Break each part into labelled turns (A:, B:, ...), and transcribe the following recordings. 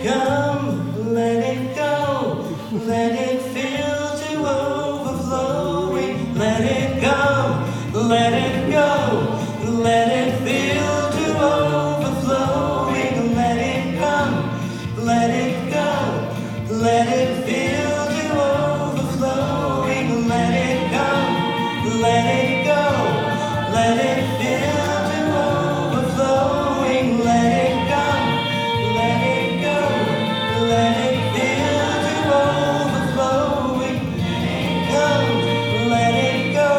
A: come, let it go, let it fill to overflowing, let it come, let it go, let it fill to overflowing, let it come, let it go, let it fill to overflowing, let it come, let it go, let it fill to overflowing, let it come, let it go, let it fill to overflowing, come, let it go,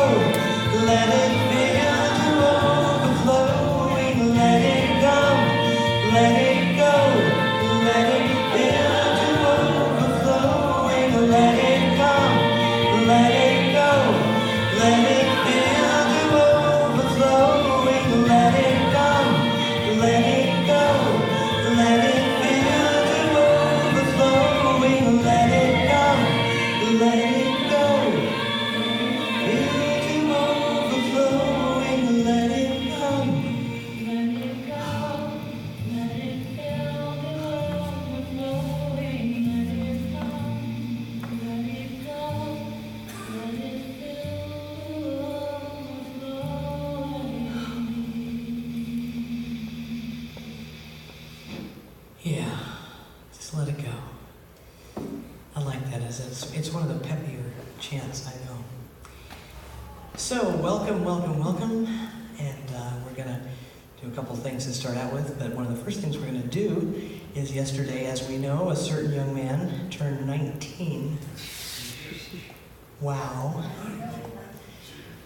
A: let it fill to overflowing, let it come, let it go, let it fill to overflowing, let it come, let it go, let it fill to overflowing, let it come, let it go, let it fill to overflowing, let it come, let it go, fill to overflowing, let it come, let it go, let it fill to overflowing, let it come, let it go, let it fill to overflowing. Yeah, just let it go. I like that. It's one of the peppier chants I know. So welcome, welcome, welcome, and we're gonna do a couple things to start out with. But one of the first things we're gonna do is yesterday, as we know, a certain young man turned 19. Wow.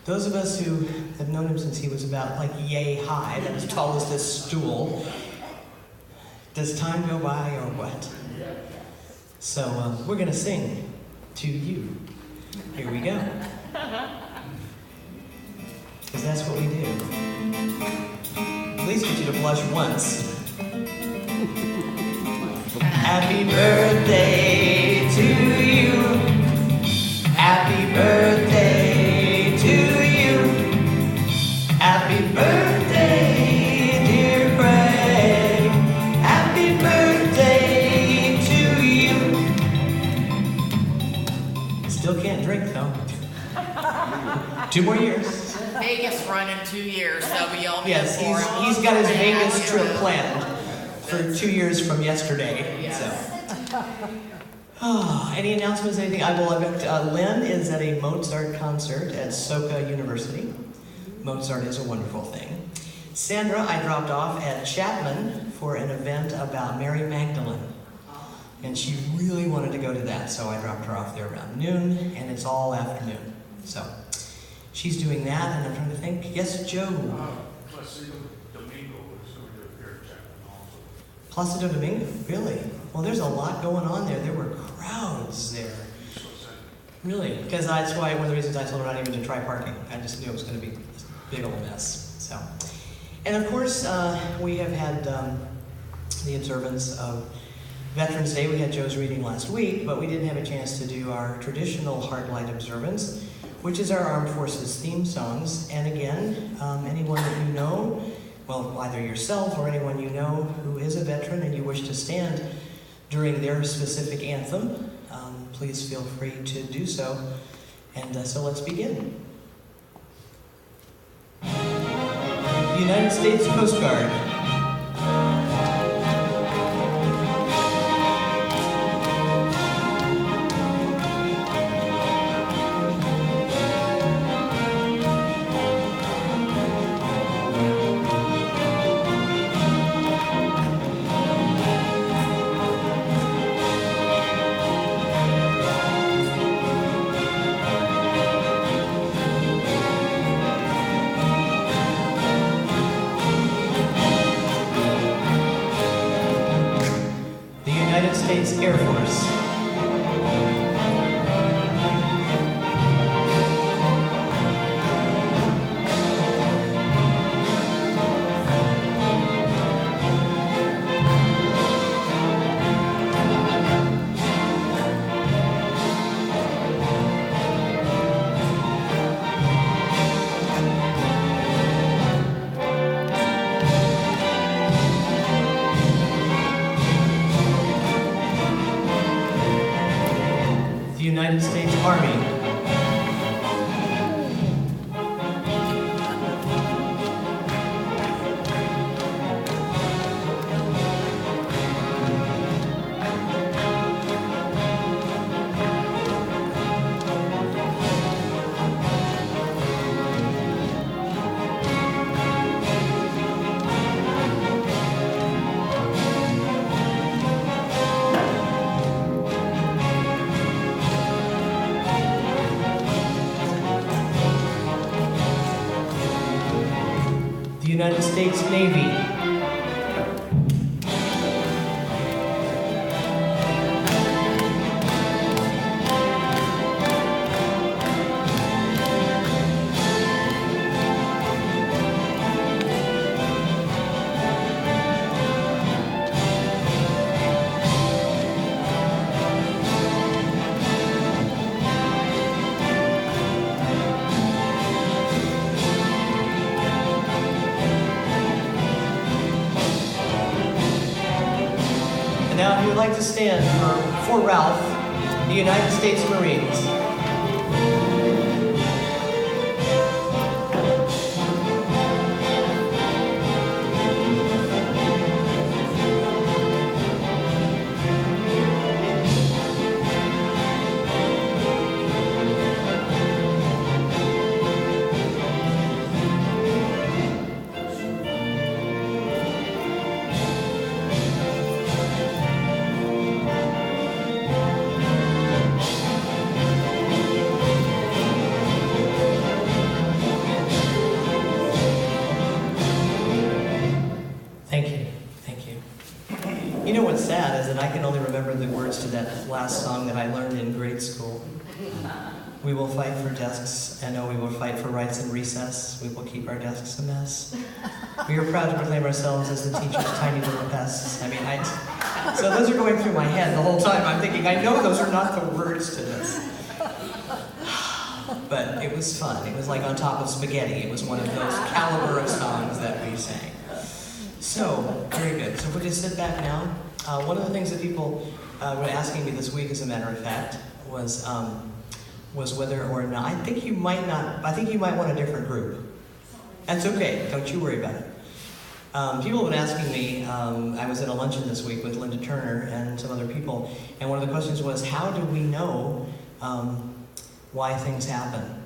A: Those of us who have known him since he was about like yay high, that as tall as this stool. Does time go by or what? So we're going to sing to you. Here we go. Because that's what we do. At least get you to blush once. Happy birthday to you. Happy birthday to you. Happy birthday, dear Greg. Happy birthday to you. Still can't drink though. 2 more years.
B: Vegas run in 2 years, so we all
A: Yes, he's got his Vegas trip planned for 2 years from yesterday.
B: Yes.
A: So. Oh, any announcements? Anything? Lynn is at a Mozart concert at Soka University. Mozart is a wonderful thing. Sandra, I dropped off at Chapman for an event about Mary Magdalene. And she really wanted to go to that, so I dropped her off there around noon, and it's all afternoon. So she's doing that, and I'm trying to think. Yes, Joe?
C: Placido Domingo is going to appear at Chapman also.
A: Placido Domingo? Really? Well, there's a lot going on there. There were crowds there.
C: So sad.
A: Really? Because that's why one of the reasons I told her not even to try parking. I just knew it was going to be a big old mess. So, and of course, we have had the observance of Veterans Day. We had Joe's reading last week, but we didn't have a chance to do our traditional Heartlight observance, which is our Armed Forces theme songs. And again, anyone that you know, well, either yourself or anyone you know who is a veteran and you wish to stand during their specific anthem, please feel free to do so. And so let's begin. United States Coast Guard. States Air Force. United States Army. The United States Navy. Now, if you would like to stand for Ralph, the United States Marines. Thank you, thank you. You know what's sad is that I can only remember the words to that last song that I learned in grade school. We will fight for desks, and oh, we will fight for rights in recess. We will keep our desks a mess. We are proud to proclaim ourselves as the teacher's tiny little pests. I mean, so those are going through my head the whole time. I'm thinking, I know those are not the words to this. But it was fun. It was like On Top of Spaghetti. It was one of those caliber of songs that we sang. So, very good. So if we just sit back now, one of the things that people were asking me this week, as a matter of fact, was whether or not, I think you might want a different group. That's okay, don't you worry about it. People have been asking me, I was at a luncheon this week with Linda Turner and some other people, and one of the questions was, how do we know why things happen?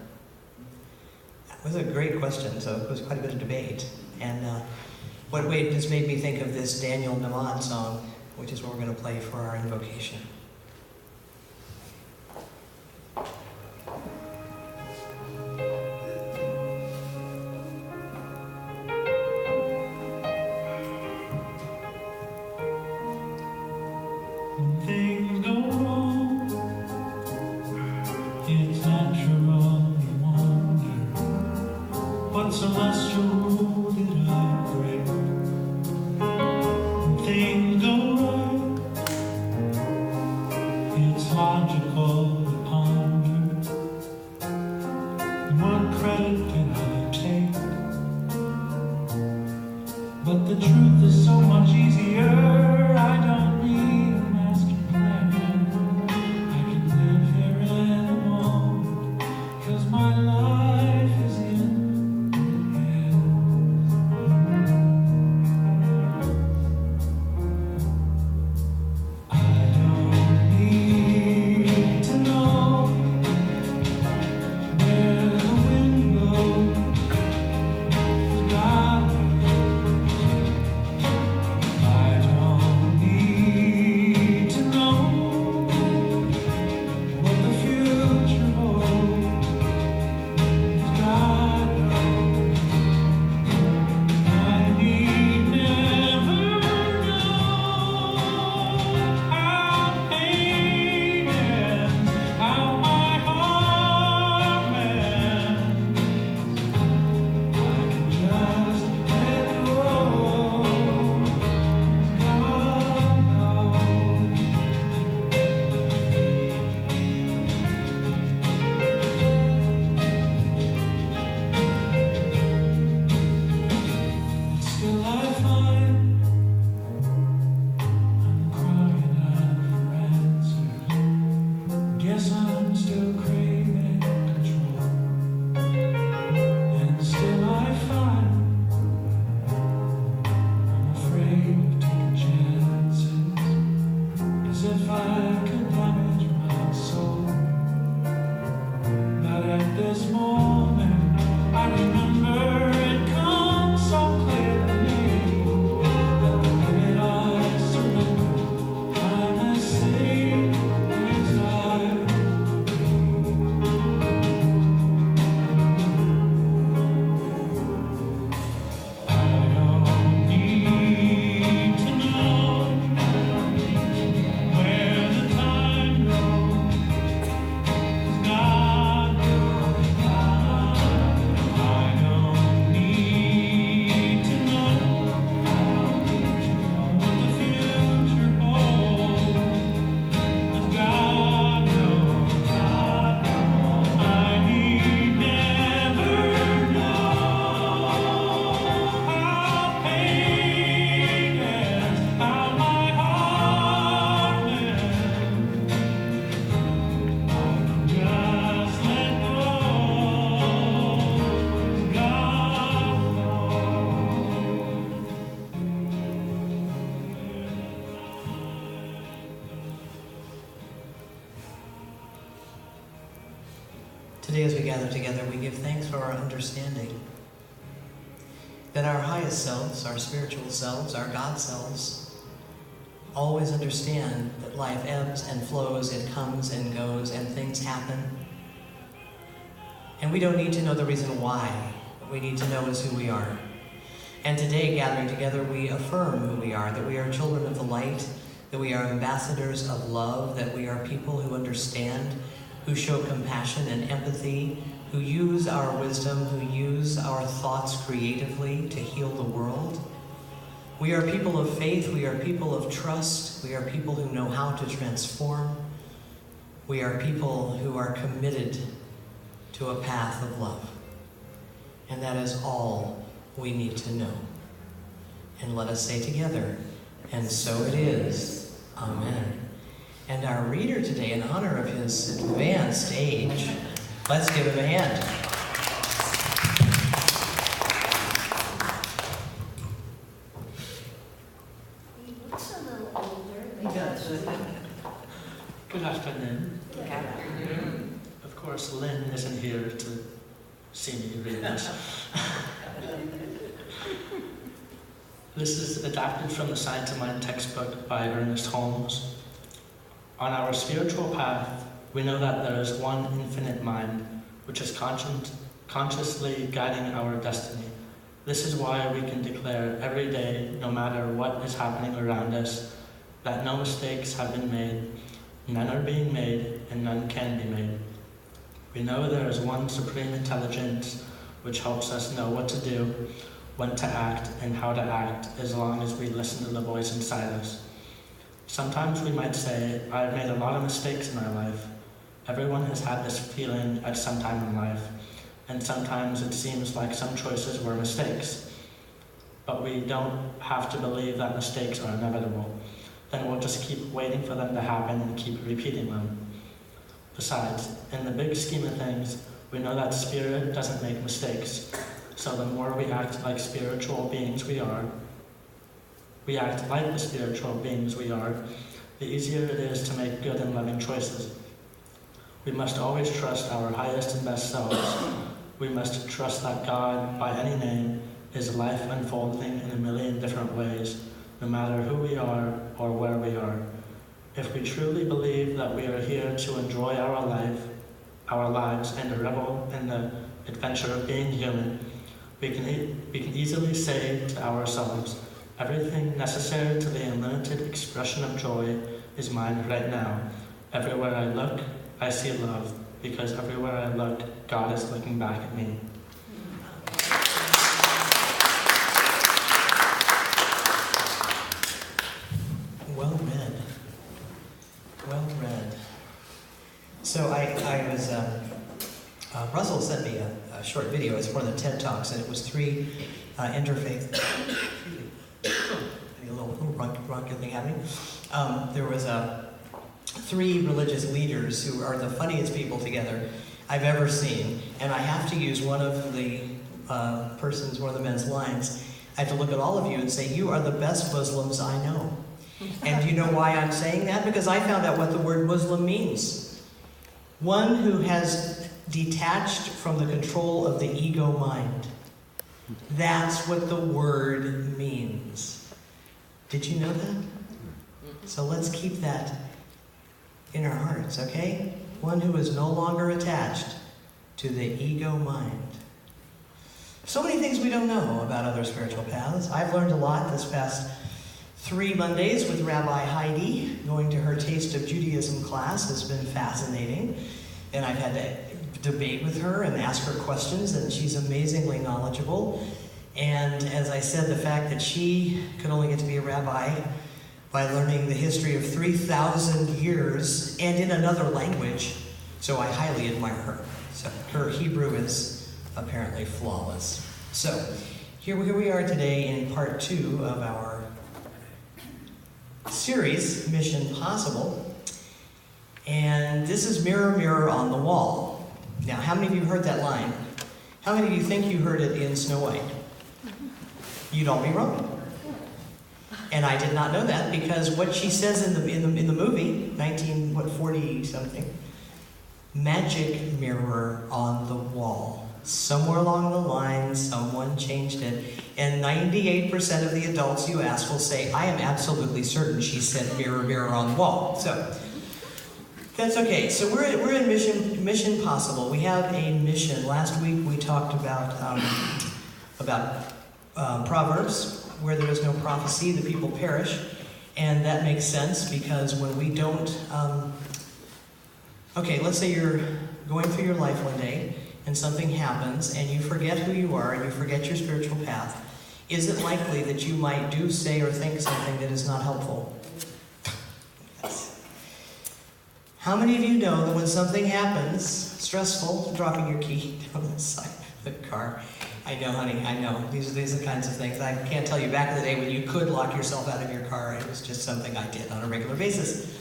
A: That was a great question, so it was quite a bit of debate. And what just made me think of this Daniel Naman song, which is what we're going to play for our invocation.
D: When things go wrong, it's natural to wonder what celestial rule did I break? When things go right, it's logical to ponder what credit can I take? But the truth is so much easier. I don't need a master plan. I can live here in the moment, 'cause my life is in your hands. I don't need if I could damage my soul. But at this moment, I remember it comes so clearly that the minute I surrender, I'm as safe as I will I don't need to know where the time goes. God knows. I don't need to know what the future holds. God knows. I need never know how pain is, how my heart mends. Just let go, God knows.
A: Today, as we gather together, we give thanks for our understanding that our highest selves, our spiritual selves, our God selves, always understand that life ebbs and flows, it comes and goes, and things happen. And we don't need to know the reason why. What we need to know is who we are. And today, gathering together, we affirm who we are, that we are children of the light, that we are ambassadors of love, that we are people who understand, who show compassion and empathy, who use our wisdom, who use our thoughts creatively to heal the world. We are people of faith, we are people of trust, we are people who know how to transform. We are people who are committed to a path of love. And that is all we need to know. And let us say together, and so it is. Amen. And our reader today, in honor of his advanced age, let's give him a hand.
E: He looks a little older.
A: He does.
F: Good afternoon. Of course, Lynn isn't here to see me read this. This is adapted from the Science of Mind textbook by Ernest Holmes. On our spiritual path, we know that there is one infinite mind, which is consciously guiding our destiny. This is why we can declare every day, no matter what is happening around us, that no mistakes have been made, none are being made, and none can be made. We know there is one supreme intelligence which helps us know what to do, when to act, and how to act, as long as we listen to the voice inside us. Sometimes we might say, I've made a lot of mistakes in my life. Everyone has had this feeling at some time in life, and sometimes it seems like some choices were mistakes. But we don't have to believe that mistakes are inevitable. Then we'll just keep waiting for them to happen and keep repeating them. Besides, in the big scheme of things, we know that spirit doesn't make mistakes. So the more we act like spiritual beings we act like the spiritual beings we are, the easier it is to make good and loving choices. We must always trust our highest and best selves. We must trust that God, by any name, is life unfolding in a million different ways, no matter who we are or where we are. If we truly believe that we are here to enjoy our lives, and to revel in the adventure of being human, we can easily say to ourselves, everything necessary to the unlimited expression of joy is mine right now. Everywhere I look, I see love, because everywhere I look, God is looking back at me.
A: Well read. Well read. So I was, Russell sent me a short video. It's one of the TED Talks, and it was 3 interfaith, a little bronchial thing happening. There was 3 religious leaders who are the funniest people together I've ever seen, and I have to use one of the one of the men's lines. I have to look at all of you and say, you are the best Muslims I know. And do you know why I'm saying that? Because I found out what the word Muslim means. One who has detached from the control of the ego mind. That's what the word means. Did you know that? So let's keep that in our hearts, okay? One who is no longer attached to the ego mind. So many things we don't know about other spiritual paths. I've learned a lot this past 3 Mondays with Rabbi Heidi. Going to her Taste of Judaism class has been fascinating. And I've had to debate with her and ask her questions, and she's amazingly knowledgeable. And as I said, the fact that she could only get to be a rabbi by learning the history of 3,000 years and in another language, so I highly admire her. So her Hebrew is apparently flawless. So here we are today in part 2 of our series, Mission Possible. And this is Mirror, Mirror on the Wall. Now, how many of you heard that line? How many of you think you heard it in Snow White? You'd all be wrong. And I did not know that, because what she says in the movie, 1940 something, magic mirror on the wall. Somewhere along the line, someone changed it, and 98% of the adults you ask will say, I am absolutely certain she said mirror, mirror on the wall. So that's okay. So we're in Mission Possible. We have a mission. Last week we talked about Proverbs, where there is no prophecy, the people perish. And that makes sense, because when we don't... okay, let's say you're going through your life one day, and something happens, and you forget who you are, and you forget your spiritual path. Is it likely that you might do, say, or think something that is not helpful? Yes. How many of you know that when something happens, stressful, dropping your key down the side of the car? I know, honey, I know. These are the kinds of things. I can't tell you, back in the day when you could lock yourself out of your car, it was just something I did on a regular basis.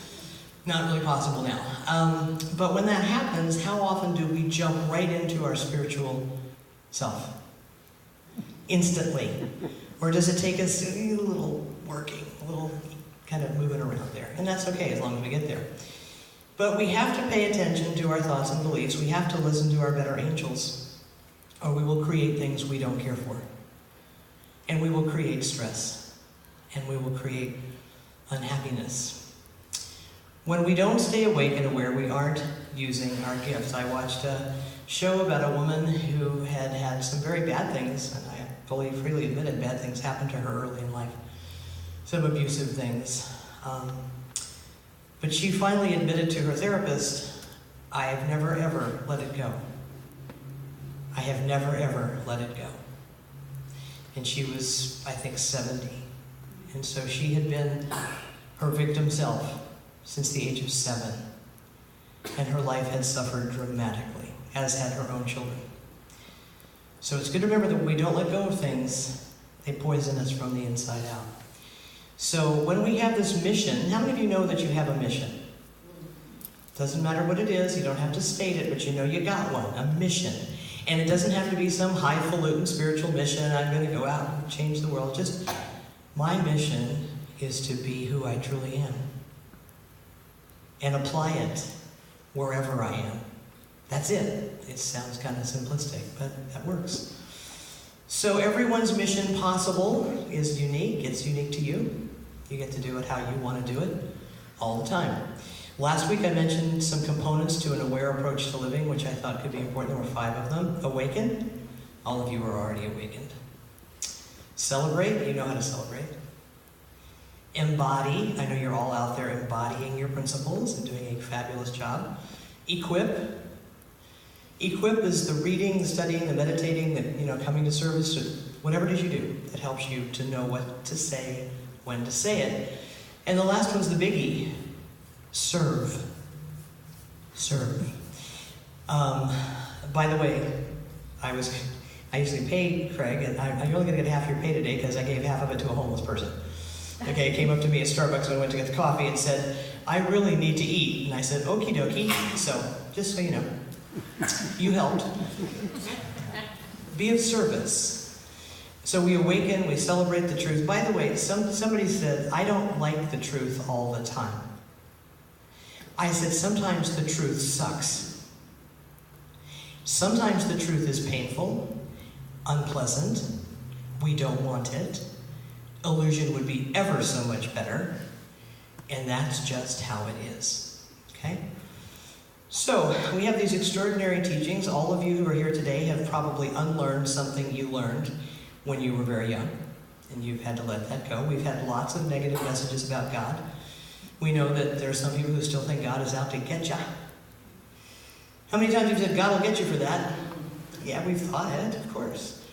A: Not really possible now. But when that happens, how often do we jump right into our spiritual self? Instantly. Or does it take us a little working, a little kind of moving around there? And that's okay, as long as we get there. But we have to pay attention to our thoughts and beliefs. We have to listen to our better angels, or we will create things we don't care for. And we will create stress. And we will create unhappiness. When we don't stay awake and aware, we aren't using our gifts. I watched a show about a woman who had had some very bad things, and I freely admitted bad things happened to her early in life. Some abusive things. But she finally admitted to her therapist, I have never ever let it go. I have never ever let it go. And she was, I think, 70. And so she had been her victim self since the age of 7. And her life had suffered dramatically, as had her own children. So it's good to remember that when we don't let go of things, they poison us from the inside out. So when we have this mission, how many of you know that you have a mission? Doesn't matter what it is, you don't have to state it, but you know you got one, a mission. And it doesn't have to be some highfalutin spiritual mission, I'm going to go out and change the world. Just, my mission is to be who I truly am. And apply it wherever I am. That's it. It sounds kind of simplistic, but that works. So everyone's mission possible is unique. It's unique to you. You get to do it how you want to do it all the time. Last week I mentioned some components to an aware approach to living, which I thought could be important. There were 5 of them. Awaken. All of you are already awakened. Celebrate. You know how to celebrate. Embody. I know you're all out there embodying your principles and doing a fabulous job. Equip. Equip is the reading, the studying, the meditating, the coming to service, whatever it is you do that helps you to know what to say, when to say it. And the last one's the biggie. Serve. Serve. By the way, I usually pay Craig, and I'm only going to get half your pay today because I gave half of it to a homeless person. Okay, came up to me at Starbucks when I went to get the coffee and said, I really need to eat. And I said, okie dokie. So, just so you know, you helped. Be of service. So we awaken, we celebrate the truth. By the way, somebody said, I don't like the truth all the time. I said, sometimes the truth sucks. Sometimes the truth is painful, unpleasant. We don't want it. Illusion would be ever so much better. And that's just how it is. Okay? So, we have these extraordinary teachings. All of you who are here today have probably unlearned something you learned when you were very young, and you've had to let that go. We've had lots of negative messages about God. We know that there are some people who still think God is out to get you. How many times have you said, God will get you for that? Yeah, we've thought it, of course.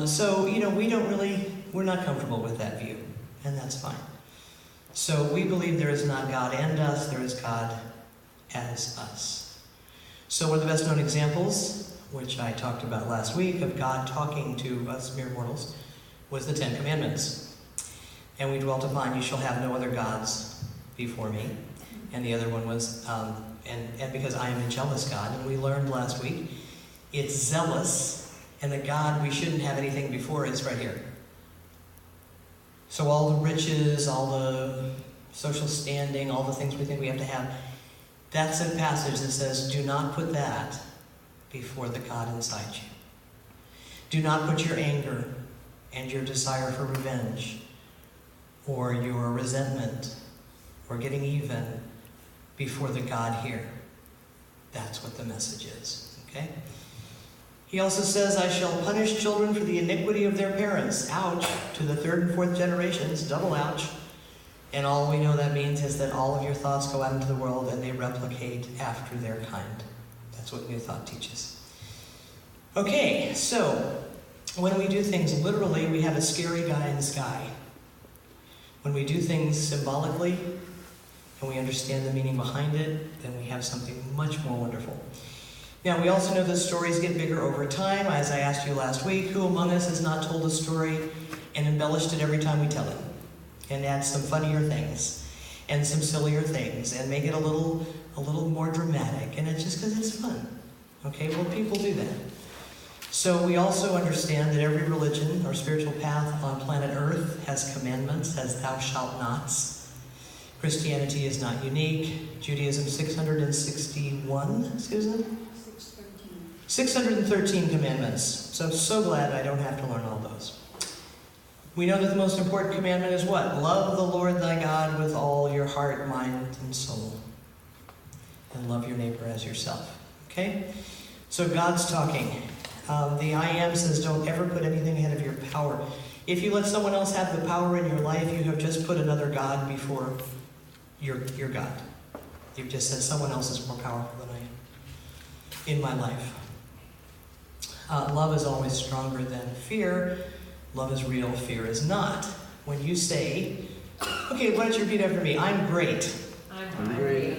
A: So, we're not comfortable with that view, and that's fine. So we believe there is not God and us, there is God as us. So one of the best known examples, which I talked about last week, of God talking to us mere mortals, was the 10 Commandments. And we dwelt upon, you shall have no other gods before me. And the other one was, and because I am a jealous God. And we learned last week, it's zealous, and the God we shouldn't have anything before is right here. So all the riches, all the social standing, all the things we think we have to have, that's a passage that says, do not put that before the God inside you. Do not put your anger and your desire for revenge or your resentment or getting even before the God here. That's what the message is, okay? He also says, I shall punish children for the iniquity of their parents. Ouch. To the 3rd and 4th generations, double ouch. And all we know that means is that all of your thoughts go out into the world and they replicate after their kind. That's what New Thought teaches. Okay, so when we do things literally, we have a scary guy in the sky. When we do things symbolically, and we understand the meaning behind it, then we have something much more wonderful. Now, we also know that stories get bigger over time. As I asked you last week, who among us has not told a story and embellished it every time we tell it? And add some funnier things and some sillier things and make it a little more dramatic. And it's just because it's fun. Okay, well, people do that. So we also understand that every religion or spiritual path on planet Earth has commandments, has thou shalt nots. Christianity is not unique. Judaism, 661, Susan? 613 commandments. So glad I don't have to learn all those. We know that the most important commandment is what? Love the Lord thy God with all your heart, mind, and soul. And love your neighbor as yourself. Okay? So God's talking. The I Am says don't ever put anything ahead of your power. If you let someone else have the power in your life, you have just put another God before your God. You've just said someone else is more powerful than I am in my life. Love is always stronger than fear. Love is real, fear is not. When you say, okay, why don't you repeat after me? I'm great.
B: I'm great.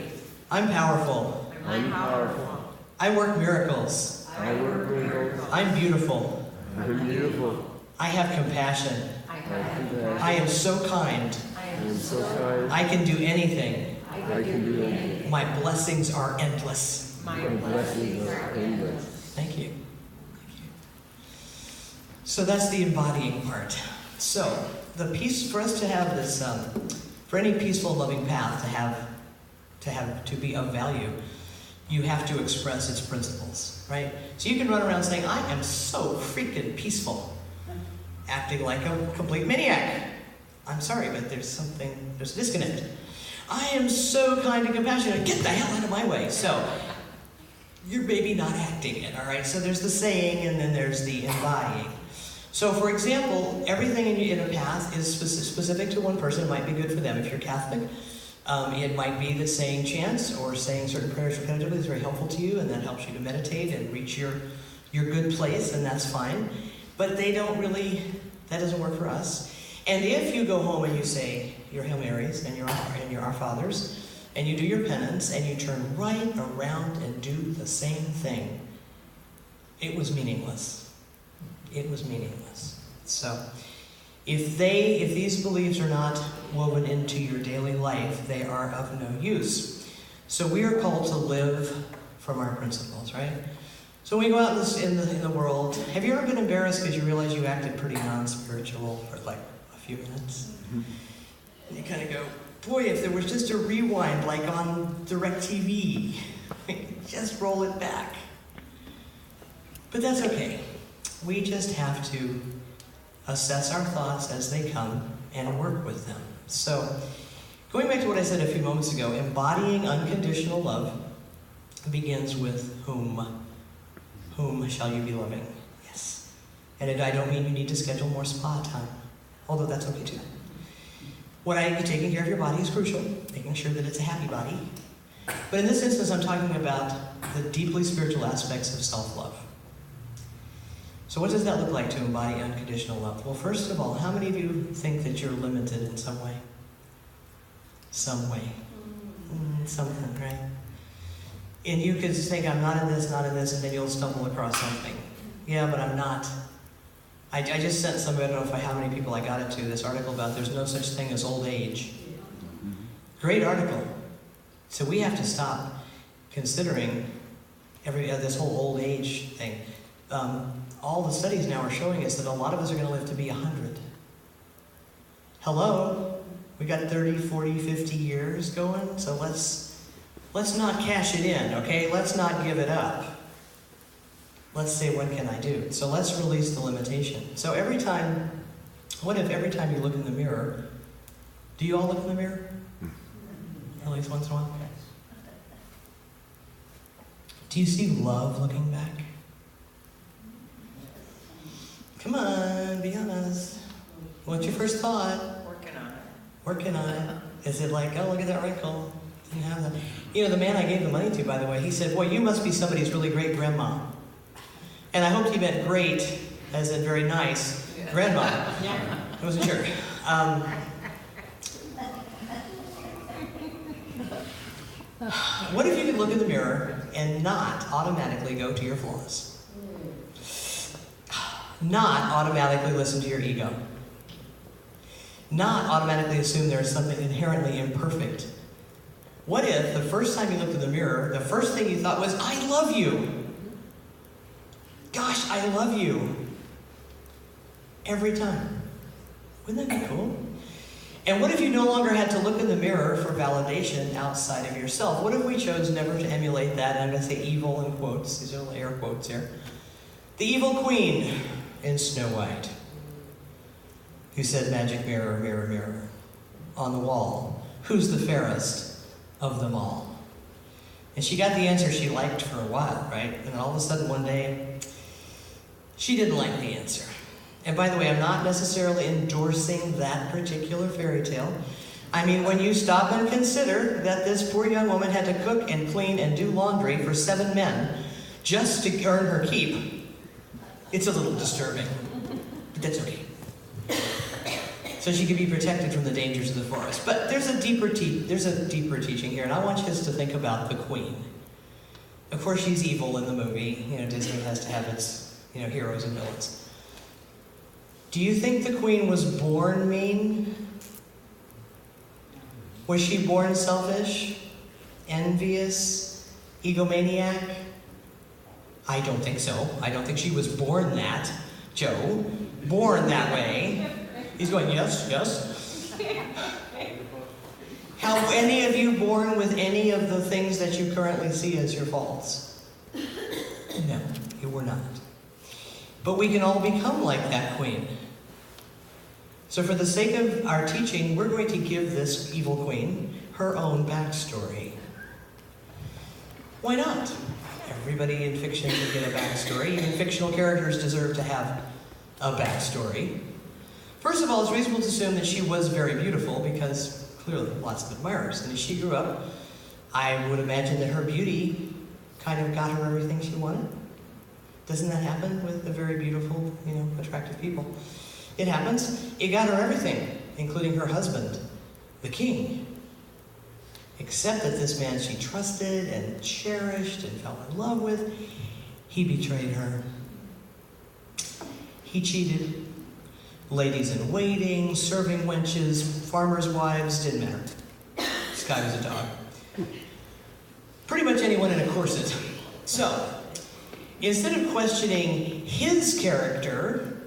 A: I'm powerful.
B: I'm powerful.
A: I work miracles.
B: I work miracles.
A: I'm beautiful.
G: I'm beautiful.
A: I have compassion.
B: I have
A: I am so kind.
B: I
G: I'm
B: am
G: so kind.
A: I can do anything.
B: I
G: I can do anything.
A: My blessings are endless.
B: My
G: My blessings are endless.
A: Thank you. So that's the embodying part. So the peace, for us to have this, for any peaceful, loving path to be of value, you have to express its principles, right? So you can run around saying, I am so freaking peaceful, acting like a complete maniac. I'm sorry, but there's a disconnect. I am so kind and compassionate. Get the hell out of my way. So you're maybe not acting it, all right? So there's the saying, and then there's the embodying. So, for example, everything in a path is specific to one person. It might be good for them. If you're Catholic, it might be that saying chants or saying certain prayers repetitively is very helpful to you, and that helps you to meditate and reach your good place, and that's fine. But that doesn't work for us. And if you go home and you say your Hail Marys and your Our Fathers, and you do your penance, and you turn right around and do the same thing, it was meaningless. It was meaningless. So, if these beliefs are not woven into your daily life, they are of no use. So we are called to live from our principles, right? So when we go out in the world, have you ever been embarrassed because you realize you acted pretty non-spiritual for like a few minutes? And you kind of go, boy, if there was just a rewind like on DirecTV, just roll it back. But that's okay. We just have to assess our thoughts as they come and work with them. So, going back to what I said a few moments ago, embodying unconditional love begins with whom. Whom shall you be loving? Yes. And I don't mean you need to schedule more spa time, although that's okay too. Taking care of your body is crucial, making sure that it's a happy body. But in this instance, I'm talking about the deeply spiritual aspects of self-love. So what does that look like to embody unconditional love? Well, first of all, how many of you think that you're limited in some way? Some way. Something, right? And you could think, I'm not in this, and then you'll stumble across something. Yeah, but I'm not. I just sent somebody, I don't know how many people I got it to, this article about there's no such thing as old age. Great article. So we have to stop considering this whole old age thing. All the studies now are showing us that a lot of us are going to live to be 100. Hello? We got 30, 40, 50 years going, so let's not cash it in, okay? Let's not give it up. Let's say, what can I do? So let's release the limitation. So what if every time you look in the mirror, do you all look in the mirror? At least once in a while? Do you see love looking back? Come on, be honest. What's your first thought? Working on it. Is it like, oh, look at that wrinkle? Didn't have that. You know, the man I gave the money to, by the way, he said, boy, you must be somebody's really great grandma. And I hoped he meant great, as in very nice, grandma. I wasn't sure. What if you could look in the mirror and not automatically go to your flaws? Not automatically listen to your ego. Not automatically assume there's something inherently imperfect. What if the first time you looked in the mirror, the first thing you thought was, I love you. Gosh, I love you. Every time. Wouldn't that be cool? And what if you no longer had to look in the mirror for validation outside of yourself? What if we chose never to emulate that? And I'm going to say evil in quotes. These are air quotes here. The evil queen in Snow White, who said, magic mirror, mirror, mirror, on the wall, who's the fairest of them all? And she got the answer she liked for a while, right? And then all of a sudden one day, she didn't like the answer. And by the way, I'm not necessarily endorsing that particular fairy tale. I mean, when you stop and consider that this poor young woman had to cook and clean and do laundry for 7 men just to earn her keep, it's a little disturbing. But that's okay. So she could be protected from the dangers of the forest. But there's a deeper teaching here, and I want you to think about the queen. Of course, she's evil in the movie. You know, Disney has to have its, heroes and villains. Do you think the queen was born mean? Was she born selfish, envious, egomaniac? I don't think so. I don't think she was born that. Joe, born that way. He's going, yes, yes. How any of you born with any of the things that you currently see as your faults? No, you were not. But we can all become like that queen. So for the sake of our teaching, we're going to give this evil queen her own backstory. Why not? Everybody in fiction should get a backstory. Even fictional characters deserve to have a backstory. First of all, it's reasonable to assume that she was very beautiful because clearly lots of admirers. And as she grew up, I would imagine that her beauty kind of got her everything she wanted. Doesn't that happen with the very beautiful, attractive people? It happens. It got her everything, including her husband, the king. Except that this man she trusted and cherished and fell in love with, he betrayed her. He cheated. Ladies in waiting, serving wenches, farmers' wives, didn't matter. This guy was a dog. Pretty much anyone in a corset. So, instead of questioning his character,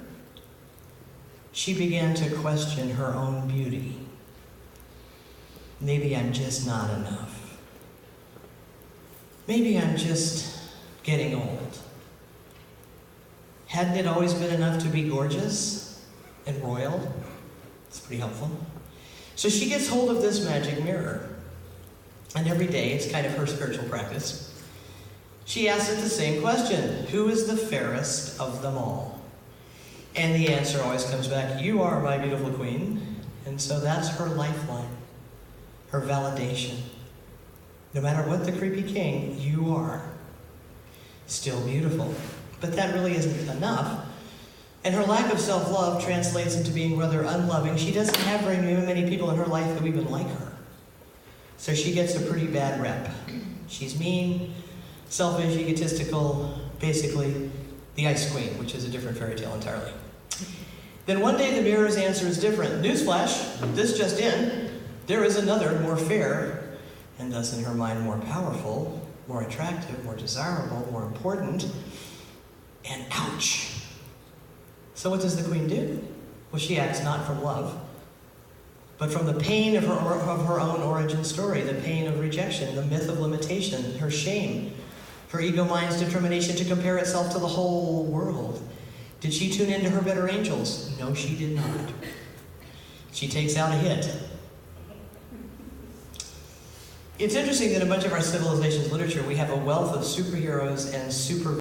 A: she began to question her own beauty. Maybe I'm just not enough. Maybe I'm just getting old. Hadn't it always been enough to be gorgeous and royal? It's pretty helpful. So she gets hold of this magic mirror. And every day, it's kind of her spiritual practice, she asks it the same question: who is the fairest of them all? And the answer always comes back: you are, my beautiful queen. And so that's her lifeline, her validation. No matter what the creepy king, you are still beautiful. But that really isn't enough. And her lack of self-love translates into being rather unloving. She doesn't have very many people in her life who even like her. So she gets a pretty bad rep. She's mean, selfish, egotistical, basically the Ice Queen, which is a different fairy tale entirely. Then one day the mirror's answer is different. Newsflash, this just in, there is another, more fair, and thus in her mind more powerful, more attractive, more desirable, more important, and ouch. So what does the queen do? Well, she acts not from love, but from the pain of her own origin story, the pain of rejection, the myth of limitation, her shame, her ego mind's determination to compare itself to the whole world. Did she tune into her better angels? No, she did not. She takes out a hit. It's interesting that in a bunch of our civilization's literature, we have a wealth of superheroes and super